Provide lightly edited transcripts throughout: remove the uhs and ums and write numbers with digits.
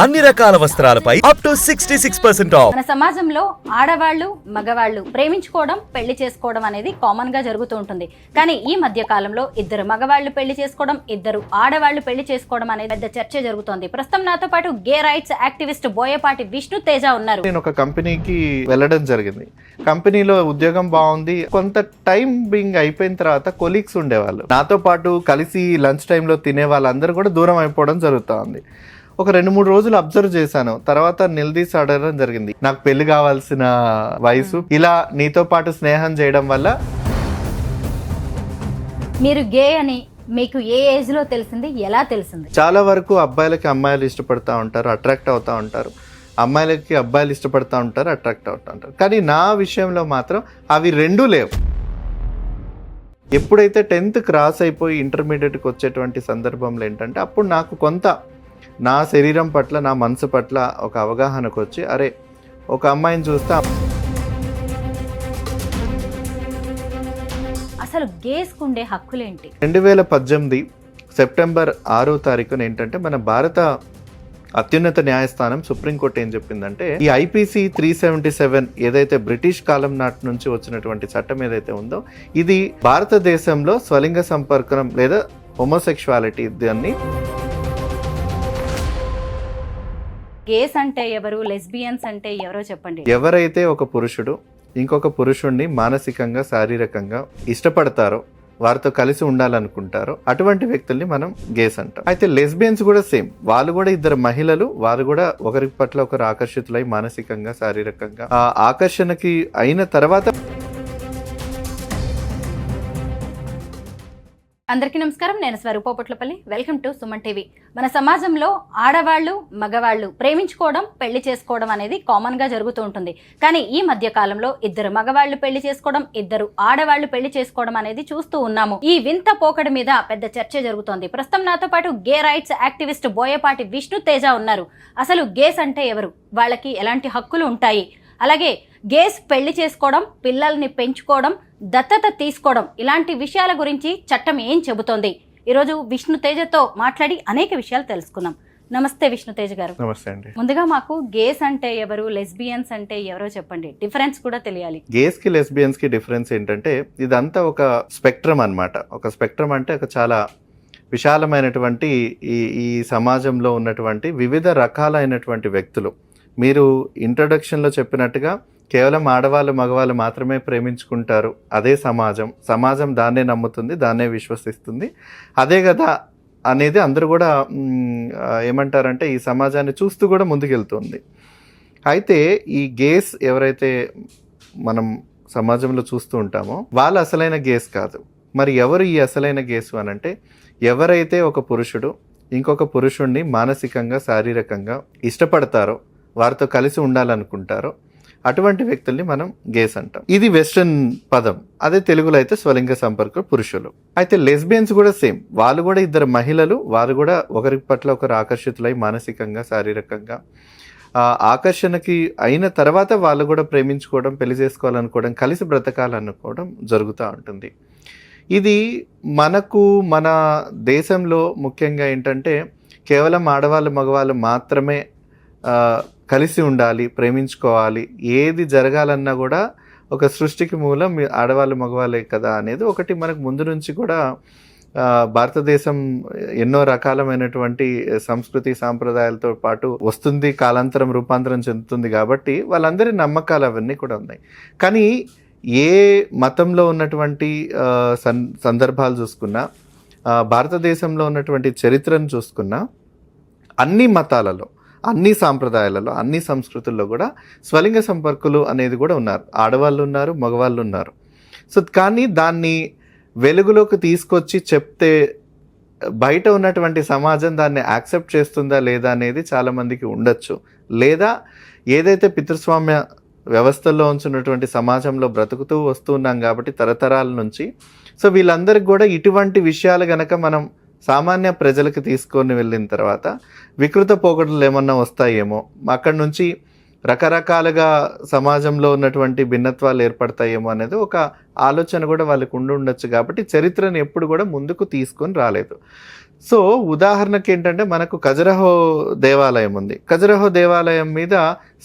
అన్ని రకాల వస్త్రాలపై up to 66% of. మన సమాజంలో ఆడవాళ్ళు మగవాళ్ళు ప్రేమించుకోవడం పెళ్లి చేసుకోవడం అనేది కామన్ గా జరుగుతూ ఉంటుంది. కానీ ఈ మధ్య కాలంలో ఇద్దరు మగవాళ్ళు పెళ్లి చేసుకోవడం, ఇద్దరు ఆడవాళ్ళు పెళ్లి చేసుకోవడం అనేది పెద్ద చర్చ జరుగుతోంది. ప్రస్తుతం నాతో పాటు గే రైట్స్ యాక్టివిస్ట్ బోయపాటి విష్ణు తేజ ఉన్నారు. నేను ఒక కంపెనీకి వెళ్ళడం జరిగింది. కంపెనీలో ఉద్యోగం బాగుంది. కొంత టైం బింగ్ అయిపోయిన తర్వాత కొలీగ్స్ ఉండేవాళ్ళు, నాతో పాటు కలిసి లంచ్ టైంలో తినే వాళ్ళందరూ కూడా దూరం అయిపోవడం జరుగుతూ ఉంది. ఒక 2-3 రోజులు అబ్జర్వ్ చేశాను. తర్వాత నిలదీసి అడగడం జరిగింది, నాకు పెళ్లి కావాల్సిన వయసు, ఇలా నీతో పాటు స్నేహం చేయడం వల్ల. మీరు గే అని మీకు ఏ ఏజ్ లో తెలిసింది, ఎలా తెలిసింది? చాలా వరకు అబ్బాయిలకి అమ్మాయిలు ఇష్టపడతా ఉంటారు, అట్రాక్ట్ అవుతూ ఉంటారు. అమ్మాయిలకి అబ్బాయిలు ఇష్టపడతా ఉంటారు, అట్రాక్ట్ అవుతూ ఉంటారు. కానీ నా విషయంలో మాత్రం అవి రెండూ లేవు. ఎప్పుడైతే 10th క్రాస్ అయిపోయి ఇంటర్మీడియట్కి వచ్చేటువంటి సందర్భంలో ఏంటంటే, అప్పుడు నాకు కొంత నా శరీరం పట్ల, నా మనసు పట్ల ఒక అవగాహనకు వచ్చి, అరే ఒక అమ్మాయిని చూస్తే. అసలు గేస్కుండే హక్కులేంటి? 2018 సెప్టెంబర్ 6వ తారీఖున ఏంటంటే, మన భారత అత్యున్నత న్యాయస్థానం సుప్రీంకోర్టు ఏం చెప్పిందంటే, ఈ ఐపీసీ 377 ఏదైతే బ్రిటిష్ కాలం నాటి నుంచి వచ్చినటువంటి చట్టం ఏదైతే ఉందో, ఇది భారతదేశంలో స్వలింగ సంపర్కం లేదా హోమోసెక్షువాలిటీ, దాన్ని గేస్ అంటే ఎవరు, లెస్బియన్స్ అంటే ఎవరో చెప్పండి. ఎవరైతే ఒక పురుషుడు ఇంకొక పురుషుణ్ణి మానసికంగా శారీరకంగా ఇష్టపడతారో, వారితో కలిసి ఉండాలనుకుంటారో, అటువంటి వ్యక్తుల్ని మనం గేస్ అంటాం. అయితే లెస్బియన్స్ కూడా సేమ్, వాళ్ళు కూడా ఇద్దరు మహిళలు, వారు కూడా ఒకరి పట్ల ఒకరు ఆకర్షితులై మానసికంగా శారీరకంగా ఆ ఆకర్షణకి అయిన తర్వాత. అందరికీ నమస్కారం, నేను స్వరూపపట్లపల్లి. Welcome to Suman TV. మన సమాజంలో ఆడవాళ్ళు మగవాళ్ళు ప్రేమించుకోవడం పెళ్లి చేసుకోవడం అనేది కామన్ గా జరుగుతూ ఉంటుంది. కానీ ఈ మధ్య కాలంలో ఇద్దరు మగవాళ్ళు పెళ్లి చేసుకోవడం, ఇద్దరు ఆడవాళ్ళు పెళ్లి చేసుకోవడం అనేది చూస్తూ ఉన్నాము. ఈ వింత పోకడి మీద పెద్ద చర్చ జరుగుతోంది. ప్రస్తుతం నాతో పాటు గే రైట్స్ యాక్టివిస్ట్ బోయపాటి విష్ణు తేజ ఉన్నారు. అసలు గేస్ అంటే ఎవరు, వాళ్ళకి ఎలాంటి హక్కులు ఉంటాయి, అలాగే గేస్ పెళ్లి చేసుకోవడం, పిల్లల్ని పెంచుకోవడం, దత్తత తీసుకోవడం, ఇలాంటి విషయాల గురించి చట్టం ఏం చెబుతోంది, ఈరోజు విష్ణు తేజతో మాట్లాడి అనేక విషయాలు తెలుసుకుందాం. నమస్తే విష్ణు తేజ గారు. నమస్తే అండి. ముందుగా మాకు గేస్ అంటే ఎవరు, లెస్బియన్స్ అంటే ఎవరో చెప్పండి, డిఫరెన్స్ కూడా తెలియాలి. గేస్ కి లెస్బియన్స్ కి డిఫరెన్స్ ఏంటంటే, ఇదంతా ఒక స్పెక్ట్రమ్ అన్నమాట. ఒక స్పెక్ట్రమ్ అంటే ఒక చాలా విశాలమైనటువంటి ఈ సమాజంలో ఉన్నటువంటి వివిధ రకాలైనటువంటి వ్యక్తులు. మీరు ఇంట్రొడక్షన్లో చెప్పినట్టుగా కేవలం ఆడవాళ్ళు మగవాళ్ళు మాత్రమే ప్రేమించుకుంటారు, అదే సమాజం దాన్నే నమ్ముతుంది, దాన్నే విశ్వసిస్తుంది, అదే కదా అనేది అందరూ కూడా ఏమంటారంటే, ఈ సమాజాన్ని చూస్తూ కూడా ముందుకెళ్తుంది. అయితే ఈ గేస్ ఎవరైతే మనం సమాజంలో చూస్తూ ఉంటామో, వాళ్ళు అసలైన గేస్ కాదు. మరి ఎవరు ఈ అసలైన గేసు అని అంటే, ఎవరైతే ఒక పురుషుడు ఇంకొక పురుషుణ్ణి మానసికంగా శారీరకంగా ఇష్టపడతారో, వారితో కలిసి ఉండాలనుకుంటారో, అటువంటి వ్యక్తుల్ని మనం గేస్ అంటాం. ఇది వెస్ట్రన్ పదం. అదే తెలుగులో అయితే స్వలింగ సంపర్క పురుషులు. అయితే లెస్బియన్స్ కూడా సేమ్, వాళ్ళు కూడా ఇద్దరు మహిళలు, వారు కూడా ఒకరి పట్ల ఒకరు ఆకర్షితులై మానసికంగా శారీరకంగా ఆకర్షణకి అయిన తర్వాత వాళ్ళు కూడా ప్రేమించుకోవడం, పెళ్లి చేసుకోవాలనుకోవడం, కలిసి బ్రతకాలనుకోవడం జరుగుతూ ఉంటుంది. ఇది మన దేశంలో ముఖ్యంగా ఏంటంటే, కేవలం ఆడవాళ్ళు మగవాళ్ళు మాత్రమే కలిసి ఉండాలి, ప్రేమించుకోవాలి, ఏది జరగాలన్నా కూడా ఒక సృష్టికి మూలం ఆడవాళ్ళు మగవాళ్ళే కదా అనేది ఒకటి మనకు ముందు నుంచి కూడా భారతదేశం ఎన్నో రకాలమైనటువంటి సంస్కృతి సాంప్రదాయాలతో పాటు వస్తుంది, కాలాంతరం రూపాంతరం చెందుతుంది. కాబట్టి వాళ్ళందరి నమ్మకాలు అవన్నీ కూడా ఉన్నాయి. కానీ ఏ మతంలో ఉన్నటువంటి సందర్భాలు చూసుకున్నా, భారతదేశంలో ఉన్నటువంటి చరిత్రను చూసుకున్నా, అన్ని మతాలలో, అన్ని సాంప్రదాయాలలో, అన్ని సంస్కృతుల్లో కూడా స్వలింగ సంపర్కులు అనేది కూడా ఉన్నారు. ఆడవాళ్ళు ఉన్నారు, మగవాళ్ళు ఉన్నారు. సో కానీ దాన్ని వెలుగులోకి తీసుకొచ్చి చెప్తే బయట ఉన్నటువంటి సమాజం దాన్ని యాక్సెప్ట్ చేస్తుందా లేదా అనేది చాలామందికి ఉండొచ్చు. లేదా ఏదైతే పితృస్వామ్య వ్యవస్థల్లో ఉంచున్నటువంటి సమాజంలో బ్రతుకుతూ వస్తున్నాం కాబట్టి తరతరాల నుంచి, సో వీళ్ళందరికీ కూడా ఇటువంటి విషయాలు గనక మనం సామాన్య ప్రజలకు తీసుకొని వెళ్ళిన తర్వాత వికృత పోకడలు ఏమన్నా వస్తాయేమో, అక్కడి నుంచి రకరకాలుగా సమాజంలో ఉన్నటువంటి భిన్నత్వాలు ఏర్పడతాయేమో అనేది ఒక ఆలోచన కూడా వాళ్ళకు ఉండొచ్చు. కాబట్టి చరిత్రను ఎప్పుడు కూడా ముందుకు తీసుకొని రాలేదు. సో ఉదాహరణకి ఏంటంటే మనకు ఖజురహో దేవాలయం ఉంది. ఖజురహో దేవాలయం మీద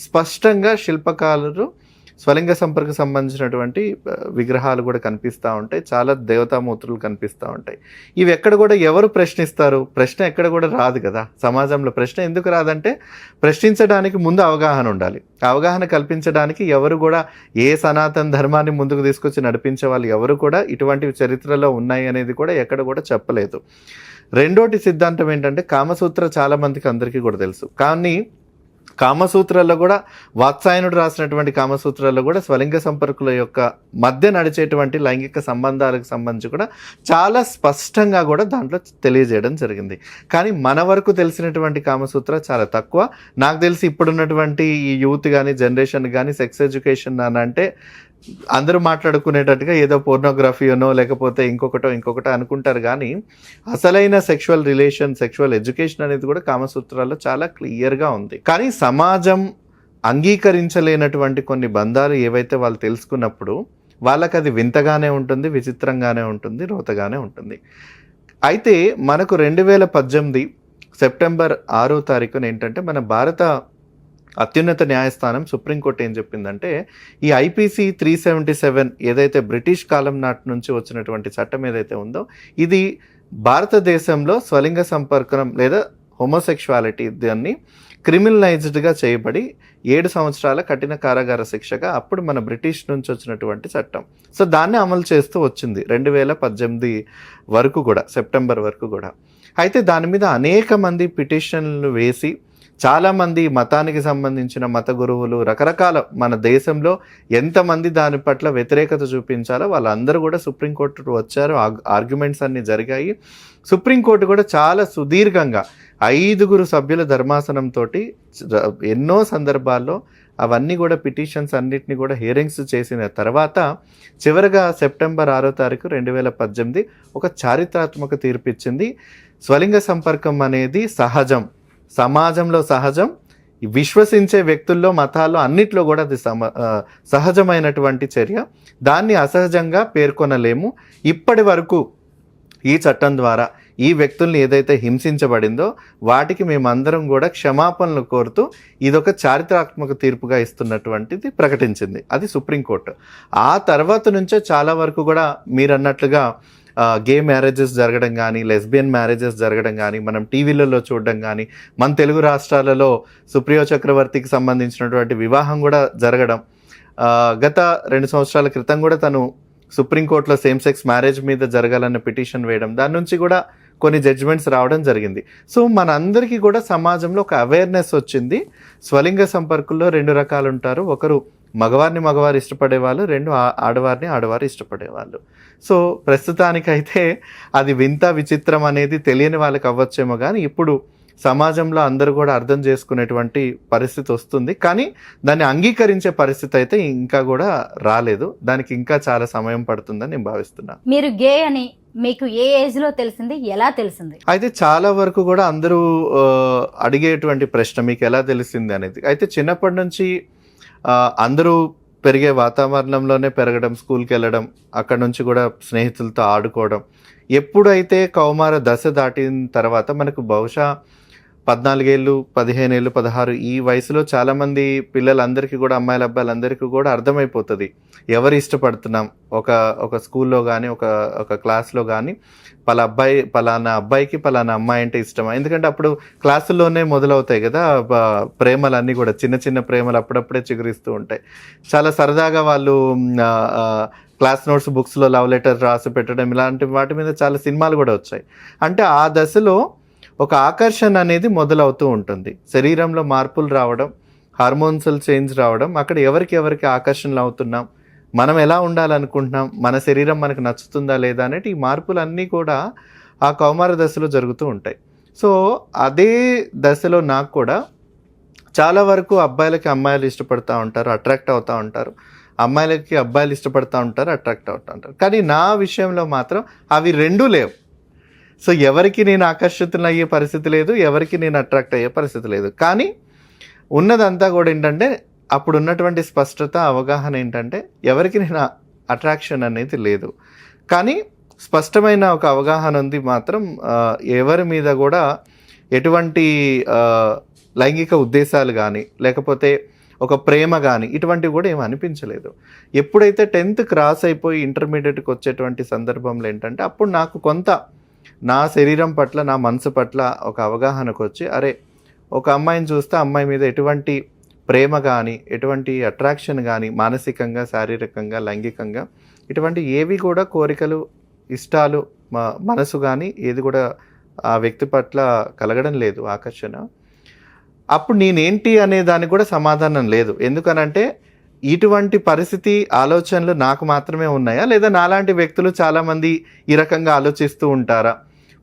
స్పష్టంగా శిల్పకారులు స్వలింగ సంపర్క సంబంధించినటువంటి విగ్రహాలు కూడా కనిపిస్తూ ఉంటాయి. చాలా దేవతామూర్తులు కనిపిస్తూ ఉంటాయి. ఇవి ఎక్కడ కూడా ఎవరు ప్రశ్నిస్తారు? ప్రశ్న ఎక్కడ కూడా రాదు కదా. సమాజంలో ప్రశ్న ఎందుకు రాదంటే ప్రశ్నించడానికి ముందు అవగాహన ఉండాలి. అవగాహన కల్పించడానికి ఎవరు కూడా ఏ సనాతన ధర్మాన్ని ముందుకు తీసుకొచ్చి నడిపించే వాళ్ళు ఎవరు కూడా ఇటువంటి చరిత్రలో ఉన్నాయి అనేది కూడా ఎక్కడ కూడా చెప్పలేదు. రెండోటి సిద్ధాంతం ఏంటంటే కామసూత్ర చాలా మందికి అందరికీ కూడా తెలుసు. కానీ కామసూత్రాల్లో కూడా వాత్సాయనుడు రాసినటువంటి కామసూత్రాల్లో కూడా స్వలింగ సంపర్కుల యొక్క మధ్య నడిచేటువంటి లైంగిక సంబంధాలకు సంబంధించి కూడా చాలా స్పష్టంగా కూడా దాంట్లో తెలియజేయడం జరిగింది. కానీ మన వరకు తెలిసినటువంటి కామసూత్ర చాలా తక్కువ. నాకు తెలిసి ఇప్పుడున్నటువంటి ఈ యూత్ కానీ జనరేషన్ కానీ సెక్స్ ఎడ్యుకేషన్ అని అంటే అందరూ మాట్లాడుకునేటట్టుగా ఏదో పోర్నోగ్రఫీనో లేకపోతే ఇంకొకటో అనుకుంటారు. కానీ అసలైన సెక్షువల్ రిలేషన్, సెక్షువల్ ఎడ్యుకేషన్ అనేది కూడా కామసూత్రాల్లో చాలా క్లియర్గా ఉంది. కానీ సమాజం అంగీకరించలేనటువంటి కొన్ని బంధాలు ఏవైతే వాళ్ళు తెలుసుకున్నప్పుడు వాళ్ళకి అది వింతగానే ఉంటుంది, విచిత్రంగానే ఉంటుంది, రోతగానే ఉంటుంది. అయితే మనకు 2018 సెప్టెంబర్ 6వ తారీఖున ఏంటంటే మన భారత అత్యున్నత న్యాయస్థానం సుప్రీంకోర్టు ఏం చెప్పిందంటే ఈ ఐపీసీ 377 ఏదైతే బ్రిటిష్ కాలం నాటి నుంచి వచ్చినటువంటి చట్టం ఏదైతే ఉందో ఇది భారతదేశంలో స్వలింగ సంపర్కం లేదా హోమోసెక్షువాలిటీ దాన్ని క్రిమినలైజ్డ్గా చేయబడి 7 సంవత్సరాల కఠిన కారాగార శిక్షగా అప్పుడు మన బ్రిటిష్ నుంచి వచ్చినటువంటి చట్టం. సో దాన్ని అమలు చేస్తూ వచ్చింది 2018 వరకు కూడా, సెప్టెంబర్ వరకు కూడా. అయితే దాని మీద అనేక మంది పిటిషన్లు వేసి చాలామంది మతానికి సంబంధించిన మత గురువులు రకరకాల మన దేశంలో ఎంతమంది దాని పట్ల వ్యతిరేకత చూపించాలో వాళ్ళందరూ కూడా సుప్రీంకోర్టు వచ్చారు. ఆర్గ్యుమెంట్స్ అన్నీ జరిగాయి. సుప్రీంకోర్టు కూడా చాలా సుదీర్ఘంగా 5 సభ్యుల ధర్మాసనంతో ఎన్నో సందర్భాల్లో అవన్నీ కూడా పిటిషన్స్ అన్నిటిని కూడా హియరింగ్స్ చేసిన తర్వాత చివరగా సెప్టెంబర్ 6వ తారీఖు 2018 ఒక చారిత్రాత్మక తీర్పు ఇచ్చింది. స్వలింగ సంపర్కం అనేది సహజం, సమాజంలో సహజం, విశ్వసించే వ్యక్తుల్లో మతాల్లో అన్నిట్లో కూడా అది సహజమైనటువంటి చర్య. దాన్ని అసహజంగా పేర్కొనలేము. ఇప్పటి వరకు ఈ చట్టం ద్వారా ఈ వ్యక్తుల్ని ఏదైతే హింసించబడిందో వాటికి మేమందరం కూడా క్షమాపణలు కోరుతూ ఇదొక చారిత్రాత్మక తీర్పుగా ఇస్తున్నటువంటిది ప్రకటించింది. అది సుప్రీంకోర్టు. ఆ తర్వాత నుంచే చాలా వరకు కూడా మీరు అన్నట్లుగా గే మ్యారేజెస్ జరగడం కానీ, లెస్బియన్ మ్యారేజెస్ జరగడం కానీ మనం టీవీలలో చూడడం కానీ, మన తెలుగు రాష్ట్రాలలో సుప్రియ చక్రవర్తికి సంబంధించినటువంటి వివాహం కూడా జరగడం, గత 2 సంవత్సరాల క్రితం కూడా తను సుప్రీంకోర్టులో సేమ్ సెక్స్ మ్యారేజ్ మీద జరగాలన్న పిటిషన్ వేయడం, దాని నుంచి కూడా కొన్ని జడ్జిమెంట్స్ రావడం జరిగింది. సో మనందరికీ కూడా సమాజంలో ఒక అవేర్నెస్ వచ్చింది. స్వలింగ సంపర్కుల్లో 2 రకాలు ఉంటారు. ఒకరు మగవారు ఇష్టపడేవాళ్ళు, 2 ఆడవారు ఇష్టపడేవాళ్ళు. సో ప్రస్తుతానికైతే అది వింత విచిత్రం అనేది తెలియని వాళ్ళకి అవ్వచ్చేమో, కానీ ఇప్పుడు సమాజంలో అందరూ కూడా అర్థం చేసుకునేటువంటి పరిస్థితి వస్తుంది. కానీ దాన్ని అంగీకరించే పరిస్థితి అయితే ఇంకా కూడా రాలేదు. దానికి ఇంకా చాలా సమయం పడుతుందని నేను భావిస్తున్నాను. మీరు గే అని మీకు ఏ ఏజ్లో తెలిసింది, ఎలా తెలిసింది? అయితే చాలా వరకు కూడా అందరూ అడిగేటువంటి ప్రశ్న మీకు ఎలా తెలిసింది అనేది. అయితే చిన్నప్పటి నుంచి అందరూ పెరిగే వాతావరణంలోనే పెరగడం, స్కూల్కి వెళ్ళడం, అక్కడ నుంచి కూడా స్నేహితులతో ఆడుకోవడం. ఎప్పుడైతే కౌమార దశ దాటిన తర్వాత మనకు బహుశా 14 ఏళ్ళు, 15 ఏళ్ళు, 16 ఈ వయసులో చాలామంది పిల్లలందరికీ కూడా, అమ్మాయిల అబ్బాయిలందరికీ కూడా అర్థమైపోతుంది ఎవరు ఇష్టపడుతున్నాం. ఒక స్కూల్లో కానీ ఒక క్లాస్లో కానీ పలానా అబ్బాయికి పలానా అమ్మాయి అంటే ఇష్టమా. ఎందుకంటే అప్పుడు క్లాసుల్లోనే మొదలవుతాయి కదా ప్రేమలన్నీ కూడా, చిన్న చిన్న ప్రేమలు అప్పుడప్పుడే చిగురిస్తూ ఉంటాయి. చాలా సరదాగా వాళ్ళు క్లాస్ నోట్స్ బుక్స్లో లవ్ లెటర్ రాసి పెట్టడం, ఇలాంటి వాటి మీద చాలా సినిమాలు కూడా వచ్చాయి. అంటే ఆ దశలో ఒక ఆకర్షణ అనేది మొదలవుతూ ఉంటుంది. శరీరంలో మార్పులు రావడం, హార్మోన్సల్ చేంజ్ రావడం, అక్కడ ఎవరికి ఆకర్షణలు అవుతున్నాం, మనం ఎలా ఉండాలనుకుంటున్నాం, మన శరీరం మనకు నచ్చుతుందా లేదా అనేటి ఈ మార్పులన్నీ కూడా ఆ కౌమార దశలో జరుగుతూ ఉంటాయి. సో అదే దశలో నాకు కూడా చాలా వరకు అబ్బాయిలకి అమ్మాయిలు ఇష్టపడుతూ ఉంటారు, అట్రాక్ట్ అవుతూ ఉంటారు, అమ్మాయిలకి అబ్బాయిలు ఇష్టపడుతూ ఉంటారు, అట్రాక్ట్ అవుతూ ఉంటారు. కానీ నా విషయంలో మాత్రం అవి రెండూ లేవు. సో ఎవరికి నేను ఆకర్షితులు అయ్యే పరిస్థితి లేదు, ఎవరికి నేను అట్రాక్ట్ అయ్యే పరిస్థితి లేదు. కానీ ఉన్నదంతా కూడా ఏంటంటే అప్పుడు ఉన్నటువంటి స్పష్టత, అవగాహన ఏంటంటే ఎవరికి నేను అట్రాక్షన్ అనేది లేదు. కానీ స్పష్టమైన ఒక అవగాహన ఉంది మాత్రం. ఎవరి మీద కూడా ఎటువంటి లైంగిక ఉద్దేశాలు కానీ లేకపోతే ఒక ప్రేమ కానీ ఇటువంటివి కూడా ఏమి అనిపించలేదు. ఎప్పుడైతే 10th క్రాస్ అయిపోయి ఇంటర్మీడియట్కి వచ్చేటువంటి సందర్భంలో ఏంటంటే అప్పుడు నాకు కొంత నా శరీరం పట్ల నా మనసు పట్ల ఒక అవగాహనకు వచ్చి, అరే ఒక అమ్మాయిని చూస్తే అమ్మాయి మీద ఎటువంటి ప్రేమ కానీ ఎటువంటి అట్రాక్షన్ కానీ మానసికంగా శారీరకంగా లైంగికంగా ఇటువంటి ఏవి కూడా కోరికలు ఇష్టాలు మనసు కానీ ఏది కూడా ఆ వ్యక్తి పట్ల కలగడం లేదు ఆకర్షణ. అప్పుడు నేనేంటి అనే దానికి కూడా సమాధానం లేదు. ఎందుకనంటే ఇటువంటి పరిస్థితి ఆలోచనలు నాకు మాత్రమే ఉన్నాయా, లేదా నాలాంటి వ్యక్తులు చాలామంది ఈ రకంగా ఆలోచిస్తూ ఉంటారా?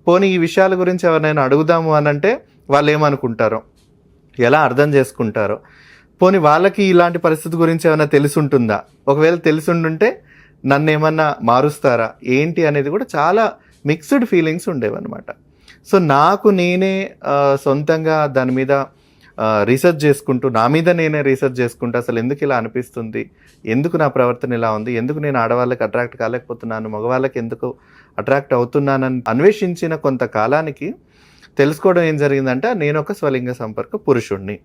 పోనీ ఈ విషయాల గురించి ఎవరైనా అడుగుదాము అనంటే వాళ్ళు ఏమనుకుంటారో, ఎలా అర్థం చేసుకుంటారో, పోనీ వాళ్ళకి ఇలాంటి పరిస్థితి గురించి ఏమైనా తెలుసుంటుందా, ఒకవేళ తెలుసుండుంటే నన్ను ఏమన్నా మారుస్తారా ఏంటి అనేది కూడా చాలా మిక్స్డ్ ఫీలింగ్స్ ఉండేవన్నమాట. సో నాకు నేనే సొంతంగా దాని మీద రీసెర్చ్ చేసుకుంటూ, నా మీద నేనే రీసెర్చ్ చేసుకుంటూ అసలు ఎందుకు ఇలా అనిపిస్తుంది, ఎందుకు నా ప్రవర్తన ఇలా ఉంది, ఎందుకు నేను ఆడవాళ్ళకి అట్రాక్ట్ కాలేకపోతున్నాను, మగవాళ్ళకి ఎందుకు అట్రాక్ట్ అవుతున్నానని అన్వేషించిన కొంతకాలానికి తెలుసుకోవడం ఏం జరిగిందంటే నేను ఒక స్వలింగ సంపర్క పురుషుణ్ణి.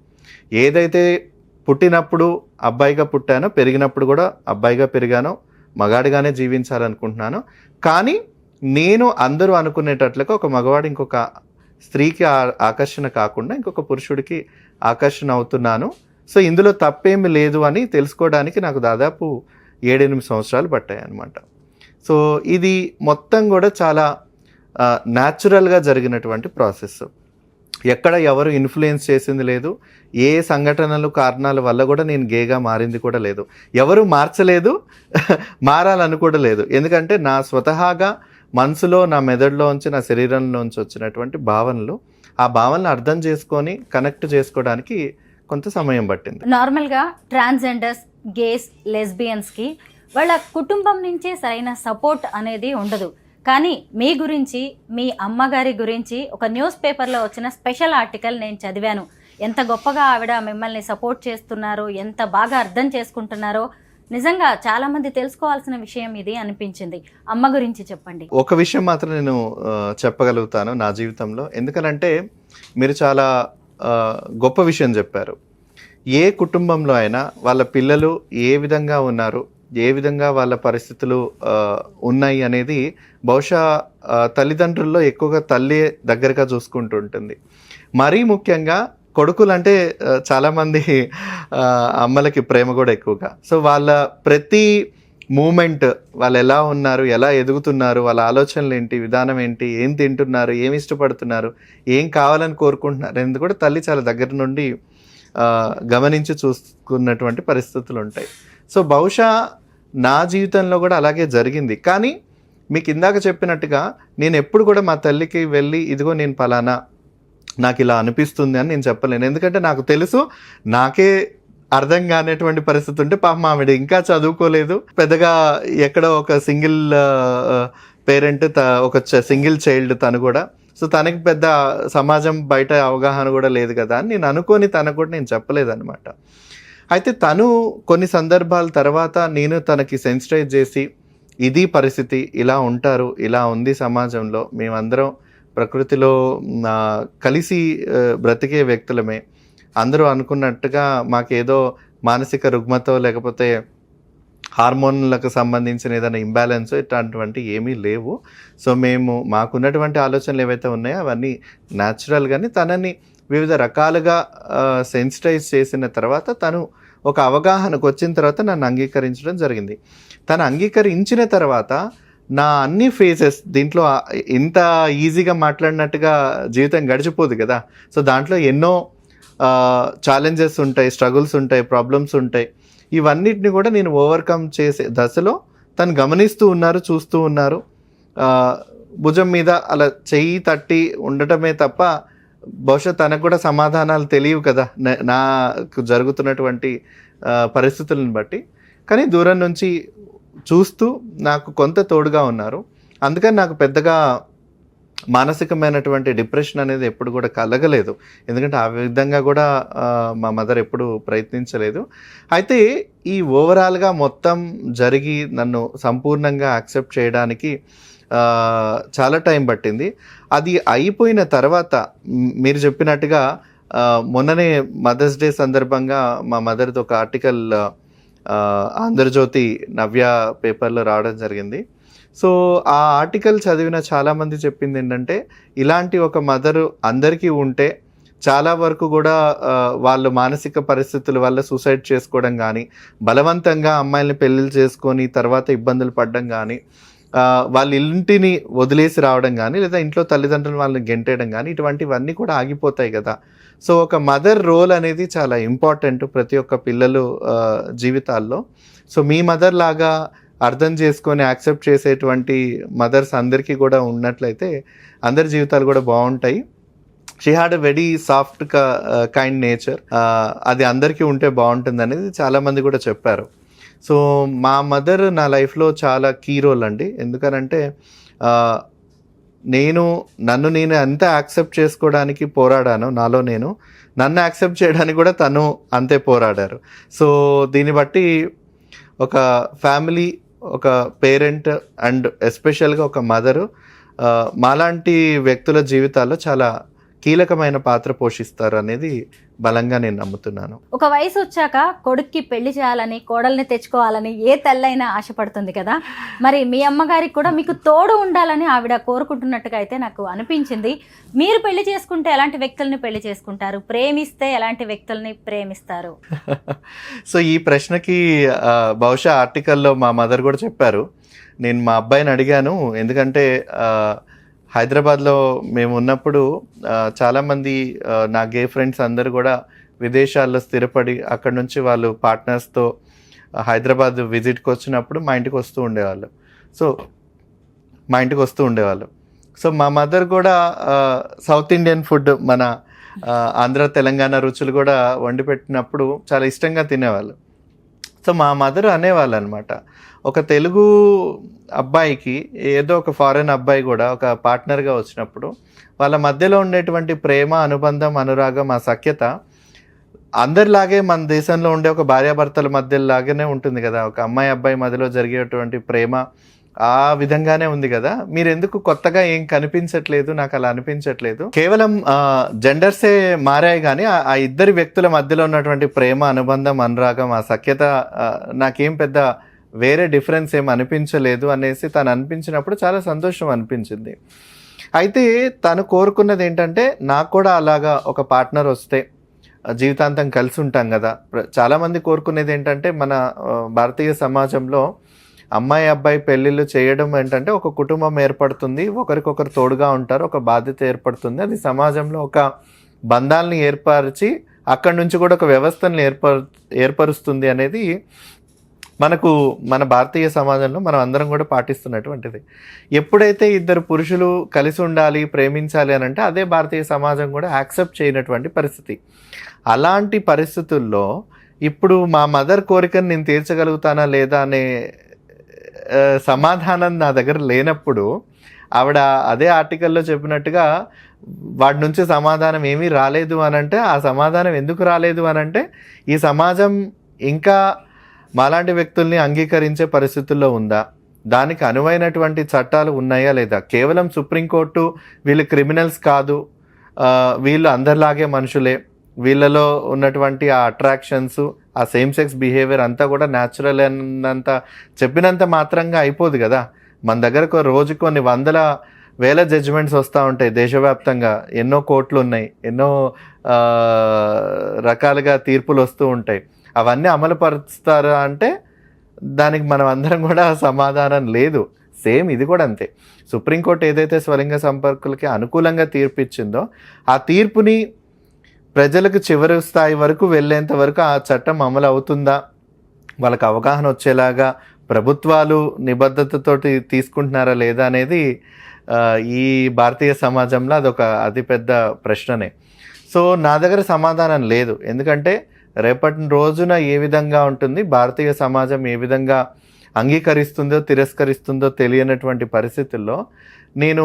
ఏదైతే పుట్టినప్పుడు అబ్బాయిగా పుట్టానో, పెరిగినప్పుడు కూడా అబ్బాయిగా పెరిగానో, మగాడిగానే జీవించాలనుకుంటున్నాను. కానీ నేను అందరూ అనుకునేటట్లుగా ఒక మగవాడు ఇంకొక స్త్రీకి ఆకర్షణ కాకుండా ఇంకొక పురుషుడికి ఆకర్షణ అవుతున్నాను. సో ఇందులో తప్పేమి లేదు అని తెలుసుకోవడానికి నాకు దాదాపు 7-8 సంవత్సరాలు పట్టాయి అన్నమాట. సో ఇది మొత్తం కూడా చాలా న్యాచురల్గా జరిగినటువంటి ప్రాసెస్. ఎక్కడ ఎవరు ఇన్ఫ్లుయెన్స్ చేసింది లేదు, ఏ సంఘటనలు కారణాల వల్ల కూడా నేను గేగా మారింది కూడా లేదు, ఎవరు మార్చలేదు, మారాలని లేదు. ఎందుకంటే నా స్వతహాగా మనసులో, నా మెదడులోంచి, నా శరీరంలోంచి వచ్చినటువంటి భావనలు, ఆ భావనలు అర్థం చేసుకొని కనెక్ట్ చేసుకోవడానికి కొంత సమయం పట్టింది. నార్మల్గా ట్రాన్స్జెండర్స్, గేస్, లెస్బియన్స్కి వాళ్ళ కుటుంబం నుంచే సరైన సపోర్ట్ అనేది ఉండదు. కానీ మీ గురించి, మీ అమ్మగారి గురించి ఒక న్యూస్ పేపర్లో వచ్చిన స్పెషల్ ఆర్టికల్ నేను చదివాను. ఎంత గొప్పగా ఆవిడ మిమ్మల్ని సపోర్ట్ చేస్తున్నారో, ఎంత బాగా అర్థం చేసుకుంటున్నారో, నిజంగా చాలామంది తెలుసుకోవాల్సిన విషయం ఇది అనిపించింది. అమ్మ గురించి చెప్పండి. ఒక విషయం మాత్రం నేను చెప్పగలుగుతాను నా జీవితంలో. ఎందుకనంటే మీరు చాలా గొప్ప విషయం చెప్పారు. ఏ కుటుంబంలో అయినా వాళ్ళ పిల్లలు ఏ విధంగా ఉన్నారు, ఏ విధంగా వాళ్ళ పరిస్థితులు ఉన్నాయి అనేది బహుశా తల్లిదండ్రుల్లో ఎక్కువగా తల్లి దగ్గరగా చూసుకుంటూ ఉంటుంది. మరీ ముఖ్యంగా కొడుకులు అంటే చాలామంది అమ్మలకి ప్రేమ కూడా ఎక్కువగా. సో వాళ్ళ ప్రతి మూమెంట్, వాళ్ళు ఎలా ఉన్నారు, ఎలా ఎదుగుతున్నారు, వాళ్ళ ఆలోచనలు ఏంటి, విధానం ఏంటి, ఏం తింటున్నారు, ఏమి ఇష్టపడుతున్నారు, ఏం కావాలని కోరుకుంటున్నారు అనేది కూడా తల్లి చాలా దగ్గర నుండి గమనించి చూసుకున్నటువంటి పరిస్థితులు ఉంటాయి. సో బహుశా నా జీవితంలో కూడా అలాగే జరిగింది. కానీ మీకు ఇందాక చెప్పినట్టుగా నేను ఎప్పుడు కూడా మా తల్లికి వెళ్ళి ఇదిగో నేను పలానా, నాకు ఇలా అనిపిస్తుంది అని నేను చెప్పలేను. ఎందుకంటే నాకు తెలుసు, నాకే అర్థం కానిటువంటి పరిస్థితి ఉంటే పాపం ఆవిడ ఇంకా చదువుకోలేదు, పెద్దగా ఎక్కడో ఒక సింగిల్ పేరెంట్, ఒక సింగిల్ చైల్డ్ తను కూడా. సో తనకి పెద్ద సమాజం బయట అవగాహన కూడా లేదు కదా అని నేను అనుకొని తనకు కూడా నేను చెప్పలేదన్నమాట. అయితే తను కొన్ని సందర్భాల తర్వాత నేను తనకి సెన్సిటైజ్ చేసి, ఇది పరిస్థితి, ఇలా ఉంటారు, ఇలా ఉంది సమాజంలో, మేమందరం ప్రకృతిలో కలిసి బ్రతికే వ్యక్తులమే, అందరూ అనుకున్నట్టుగా మాకేదో మానసిక రుగ్మతో లేకపోతే హార్మోన్లకు సంబంధించిన ఏదైనా ఇంబ్యాలెన్స్ ఇట్లాంటివంటి ఏమీ లేవు. సో మేము మాకున్నటువంటి ఆలోచనలు ఏవైతే ఉన్నాయో అవన్నీ న్యాచురల్గానే తనని వివిధ రకాలుగా సెన్సిటైజ్ చేసిన తర్వాత తను ఒక అవగాహనకు వచ్చిన తర్వాత నన్ను అంగీకరించడం జరిగింది. తను అంగీకరించిన తర్వాత నా అన్ని ఫేజెస్, దీంట్లో ఇంత ఈజీగా మాట్లాడినట్టుగా జీవితం గడిచిపోదు కదా. సో దాంట్లో ఎన్నో ఛాలెంజెస్ ఉంటాయి, స్ట్రగుల్స్ ఉంటాయి, ప్రాబ్లమ్స్ ఉంటాయి. ఇవన్నిటిని కూడా నేను ఓవర్కమ్ చేసే దశలో తను గమనిస్తూ ఉన్నారు, చూస్తూ ఉన్నారు. భుజం మీద అలా చెయ్యి తట్టి ఉండటమే తప్ప బహుశా తనకు కూడా సమాధానాలు తెలియవు కదా నాకు జరుగుతున్నటువంటి పరిస్థితులను బట్టి. కానీ దూరం నుంచి చూస్తూ నాకు కొంత తోడుగా ఉన్నారు. అందుకని నాకు పెద్దగా మానసికమైనటువంటి డిప్రెషన్ అనేది ఎప్పుడు కూడా కలగలేదు. ఎందుకంటే ఆ విధంగా కూడా మా మదర్ ఎప్పుడు ప్రయత్నించలేదు. అయితే ఈ ఓవరాల్గా మొత్తం జరిగి నన్ను సంపూర్ణంగా యాక్సెప్ట్ చేయడానికి చాలా టైం పట్టింది. అది అయిపోయిన తర్వాత మీరు చెప్పినట్టుగా మొన్ననే మదర్స్ డే సందర్భంగా మా మదర్ది ఒక ఆర్టికల్ ఆంధ్రజ్యోతి నవ్య పేపర్లో రావడం జరిగింది. సో ఆ ఆర్టికల్ చదివిన చాలామంది చెప్పింది ఏంటంటే, ఇలాంటి ఒక మదరు అందరికీ ఉంటే చాలా వరకు కూడా వాళ్ళు మానసిక పరిస్థితుల వల్ల సూసైడ్ చేసుకోవడం కానీ, బలవంతంగా అమ్మాయిల్ని పెళ్ళిళ్ళు చేసుకొని తర్వాత ఇబ్బందులు పడడం కానీ, వాళ్ళ ఇంటిని వదిలేసి రావడం కానీ, లేదా ఇంట్లో తల్లిదండ్రులు వాళ్ళని గెంటేయడం కానీ, ఇటువంటివన్నీ కూడా ఆగిపోతాయి కదా. సో ఒక మదర్ రోల్ అనేది చాలా ఇంపార్టెంట్ ప్రతి ఒక్క పిల్లలు జీవితాల్లో. సో మీ మదర్ లాగా అర్థం చేసుకొని యాక్సెప్ట్ చేసేటువంటి మదర్స్ అందరికీ కూడా ఉన్నట్లయితే అందరి జీవితాలు కూడా బాగుంటాయి. She had a very soft kind nature. అది అందరికీ ఉంటే బాగుంటుంది అనేది చాలామంది కూడా చెప్పారు. సో మా మదర్ నా లైఫ్లో చాలా కీ రోల్ అండి. ఎందుకనంటే నన్ను నేను ఎంత యాక్సెప్ట్ చేసుకోవడానికి పోరాడాను, నన్ను యాక్సెప్ట్ చేయడానికి కూడా తను అంతే పోరాడారు. సో దీన్ని బట్టి ఒక ఫ్యామిలీ, ఒక పేరెంట్ అండ్ ఎస్పెషల్గా ఒక మదరు మాలాంటి వ్యక్తుల జీవితాల్లో చాలా కీలకమైన పాత్ర పోషిస్తారు అనేది బలంగా నేను నమ్ముతున్నాను. ఒక వయసు వచ్చాక కొడుక్కి పెళ్లి చేయాలని, కోడల్ని తెచ్చుకోవాలని ఏ తల్లైనా ఆశపడుతుంది కదా. మరి మీ అమ్మగారికి కూడా మీకు తోడు ఉండాలని ఆవిడ కోరుకుంటున్నట్టుగా అయితే నాకు అనిపించింది. మీరు పెళ్లి చేసుకుంటే ఎలాంటి వ్యక్తుల్ని పెళ్లి చేసుకుంటారు, ప్రేమిస్తే ఎలాంటి వ్యక్తుల్ని ప్రేమిస్తారు? సో ఈ ప్రశ్నకి బహుశా ఆర్టికల్లో మా మదర్ కూడా చెప్పారు. నేను మా అబ్బాయిని అడిగాను, ఎందుకంటే హైదరాబాద్లో మేము ఉన్నప్పుడు చాలామంది నా గే ఫ్రెండ్స్ అందరూ కూడా విదేశాల్లో స్థిరపడి అక్కడ నుంచి వాళ్ళు పార్ట్నర్స్తో హైదరాబాద్ విజిట్కి వచ్చినప్పుడు మా ఇంటికి వస్తూ ఉండేవాళ్ళు. సో మా మదర్ కూడా సౌత్ ఇండియన్ ఫుడ్, మన ఆంధ్ర తెలంగాణ రుచులు కూడా వండి పెట్టినప్పుడు చాలా ఇష్టంగా తినేవాళ్ళు. సో మా మదర్ అనేవాళ్ళు అనమాట, ఒక తెలుగు అబ్బాయికి ఏదో ఒక ఫారెన్ అబ్బాయి కూడా ఒక పార్ట్నర్గా వచ్చినప్పుడు వాళ్ళ మధ్యలో ఉండేటువంటి ప్రేమ, అనుబంధం, అనురాగం, ఆ సఖ్యత అందరిలాగే మన దేశంలో ఉండే ఒక భార్యాభర్తల మధ్యలాగానే ఉంటుంది కదా. ఒక అమ్మాయి అబ్బాయి మధ్యలో జరిగేటువంటి ప్రేమ ఆ విధంగానే ఉంది కదా. మీరు ఎందుకు కొత్తగా ఏం కనిపించట్లేదు? నాకు అలా అనిపించట్లేదు. కేవలం జెండర్సే మారాయి కానీ ఆ ఇద్దరి వ్యక్తుల మధ్యలో ఉన్నటువంటి ప్రేమ, అనుబంధం, అనురాగం, ఆ సఖ్యత నాకేం పెద్ద వేరే డిఫరెన్స్ ఏం అనిపించలేదు అనేసి తను అనిపించినప్పుడు చాలా సంతోషం అనిపించింది. అయితే తను కోరుకున్నది ఏంటంటే, నాకు కూడా అలాగా ఒక పార్ట్నర్ వస్తే జీవితాంతం కలిసి ఉంటాం కదా. చాలామంది కోరుకునేది ఏంటంటే, మన భారతీయ సమాజంలో అమ్మాయి అబ్బాయి పెళ్ళిళ్ళు చేయడం ఏంటంటే ఒక కుటుంబం ఏర్పడుతుంది, ఒకరికొకరు తోడుగా ఉంటారు, ఒక బాధ్యత ఏర్పడుతుంది, అది సమాజంలో ఒక బంధాలని ఏర్పరిచి అక్కడి నుంచి కూడా ఒక వ్యవస్థను ఏర్పరుస్తుంది అనేది మన భారతీయ సమాజంలో మనం అందరం కూడా పాటిస్తున్నటువంటిది. ఎప్పుడైతే ఇద్దరు పురుషులు కలిసి ఉండాలి, ప్రేమించాలి అని అంటే అదే భారతీయ సమాజం కూడా యాక్సెప్ట్ చేయనటువంటి పరిస్థితి. అలాంటి పరిస్థితుల్లో ఇప్పుడు మా మదర్ కోరికను నేను తీర్చగలుగుతానా లేదా అనే సమాధానం నా దగ్గర లేనప్పుడు, ఆవిడ అదే ఆర్టికల్లో చెప్పినట్టుగా వాడి నుంచి సమాధానం ఏమీ రాలేదు అని అంటే, ఆ సమాధానం ఎందుకు రాలేదు అని అంటే, ఈ సమాజం ఇంకా మాలాంటి వ్యక్తుల్ని అంగీకరించే పరిస్థితుల్లో ఉందా, దానికి అనువైనటువంటి చట్టాలు ఉన్నాయా లేదా. కేవలం సుప్రీంకోర్టు వీళ్ళు క్రిమినల్స్ కాదు, వీళ్ళు అందరిలాగే మనుషులే, వీళ్ళలో ఉన్నటువంటి ఆ అట్రాక్షన్స్, ఆ సేమ్ సెక్స్ బిహేవియర్ అంతా కూడా న్యాచురల్ అన్నంత చెప్పినంత మాత్రంగా అయిపోదు కదా. మన దగ్గర రోజు కొన్ని వందల వేల జడ్జిమెంట్స్ వస్తూ ఉంటాయి దేశవ్యాప్తంగా, ఎన్నో కోర్టులు ఉన్నాయి, ఎన్నో రకాలుగా తీర్పులు వస్తూ ఉంటాయి. అవన్నీ అమలు పరుస్తారా అంటే దానికి మనం అందరం కూడా సమాధానం లేదు. సేమ్ ఇది కూడా అంతే. సుప్రీంకోర్టు ఏదైతే స్వలింగ సంపర్కులకి అనుకూలంగా తీర్పు ఇచ్చిందో ఆ తీర్పుని ప్రజలకు చివరి స్థాయి వరకు వెళ్ళేంత వరకు ఆ చట్టం అమలు అవుతుందా, వాళ్ళకి అవగాహన వచ్చేలాగా ప్రభుత్వాలు నిబద్ధతతోటి తీసుకుంటున్నారా లేదా అనేది ఈ భారతీయ సమాజంలో అదొక అతిపెద్ద ప్రశ్ననే. సో నా దగ్గర సమాధానం లేదు. ఎందుకంటే రేపటి రోజున ఏ విధంగా ఉంటుంది, భారతీయ సమాజం ఏ విధంగా అంగీకరిస్తుందో తిరస్కరిస్తుందో తెలియనటువంటి పరిస్థితుల్లో నేను